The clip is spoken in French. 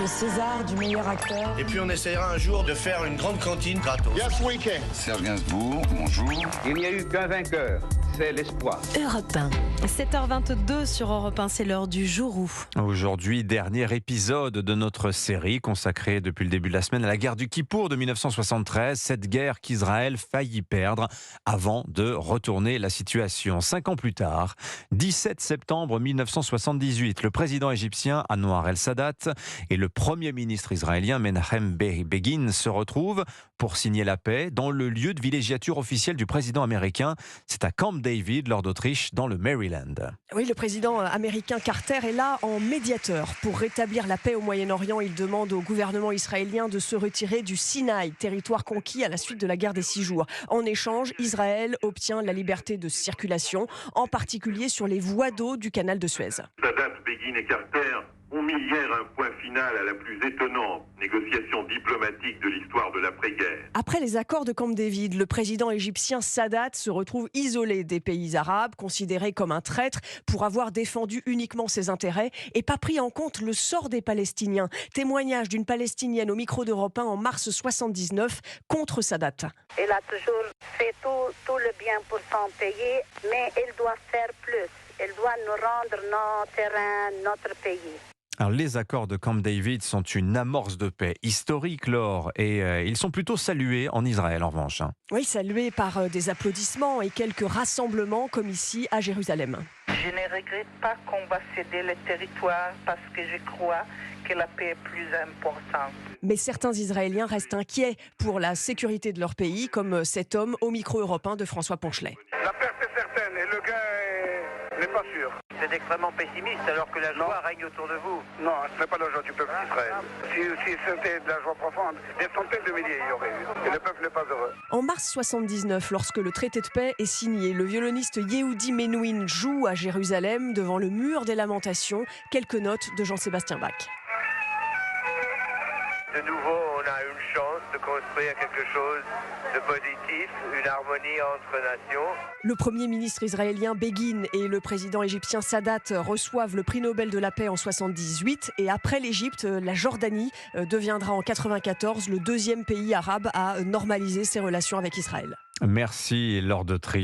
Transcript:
le César du meilleur acteur. Et puis on essaiera un jour de faire une grande cantine gratos. Yes, we can. Serge Gainsbourg, bonjour. Il n'y a eu qu'un vainqueur, c'est l'espoir. Europe 1. 7h22 sur Europe 1, c'est l'heure du jour où. Aujourd'hui, dernier épisode de notre série consacrée depuis le début de la semaine à la guerre du Kippour de 1973, cette guerre qu'Israël faillit perdre avant de retourner la situation. 5 ans plus tard, 17 septembre 1978, le président égyptien Anwar el-Sadat et le premier ministre israélien Menachem Begin se retrouvent pour signer la paix dans le lieu de villégiature officiel du président américain. C'est à Camp David, lors d'Autriche, dans le Maryland. Oui, le président américain Carter est là en médiateur pour rétablir la paix au Moyen-Orient. Il demande au gouvernement israélien de se retirer du Sinaï, territoire conquis à la suite de la guerre des 6 jours. En échange, Israël obtient la liberté de circulation, en particulier sur les voies d'eau du canal de Suez. Sadat, Begin et Carter ont mis hier un point final à la plus étonnante négociation diplomatique de l'histoire de l'après-guerre. Après les accords de Camp David, le président égyptien Sadat se retrouve isolé des pays arabes, considéré comme un traître pour avoir défendu uniquement ses intérêts et pas pris en compte le sort des Palestiniens. Témoignage d'une Palestinienne au micro d'Europe 1 en mars 79 contre Sadat. Elle a toujours fait tout le bien pour son pays, mais elle doit faire plus. Elle doit nous rendre nos terrains, notre pays. Alors, les accords de Camp David sont une amorce de paix historique, Laure, et ils sont plutôt salués en Israël, en revanche. Oui, salués par des applaudissements et quelques rassemblements, comme ici à Jérusalem. Je ne regrette pas qu'on va céder le territoire parce que je crois que la paix est plus importante. Mais certains Israéliens restent inquiets pour la sécurité de leur pays, comme cet homme au micro européen de François Ponchelet. La perte est certaine et le gain n'est pas sûr. C'est extrêmement pessimiste alors que la joie règne autour de vous. Non, ce n'est pas la joie du peuple d'Israël. Si c'était de la joie profonde, des centaines de milliers il y aurait eu. Et le peuple n'est pas heureux. En mars 79, lorsque le traité de paix est signé, le violoniste Yehudi Menuhin joue à Jérusalem devant le mur des lamentations. Quelques notes de Jean-Sébastien Bach. De nouveau, on a une chance de construire quelque chose de positif, une harmonie entre nations. Le premier ministre israélien Begin et le président égyptien Sadat reçoivent le prix Nobel de la paix en 78 et après l'Égypte, la Jordanie deviendra en 94 le deuxième pays arabe à normaliser ses relations avec Israël. Merci, Laure de Trie.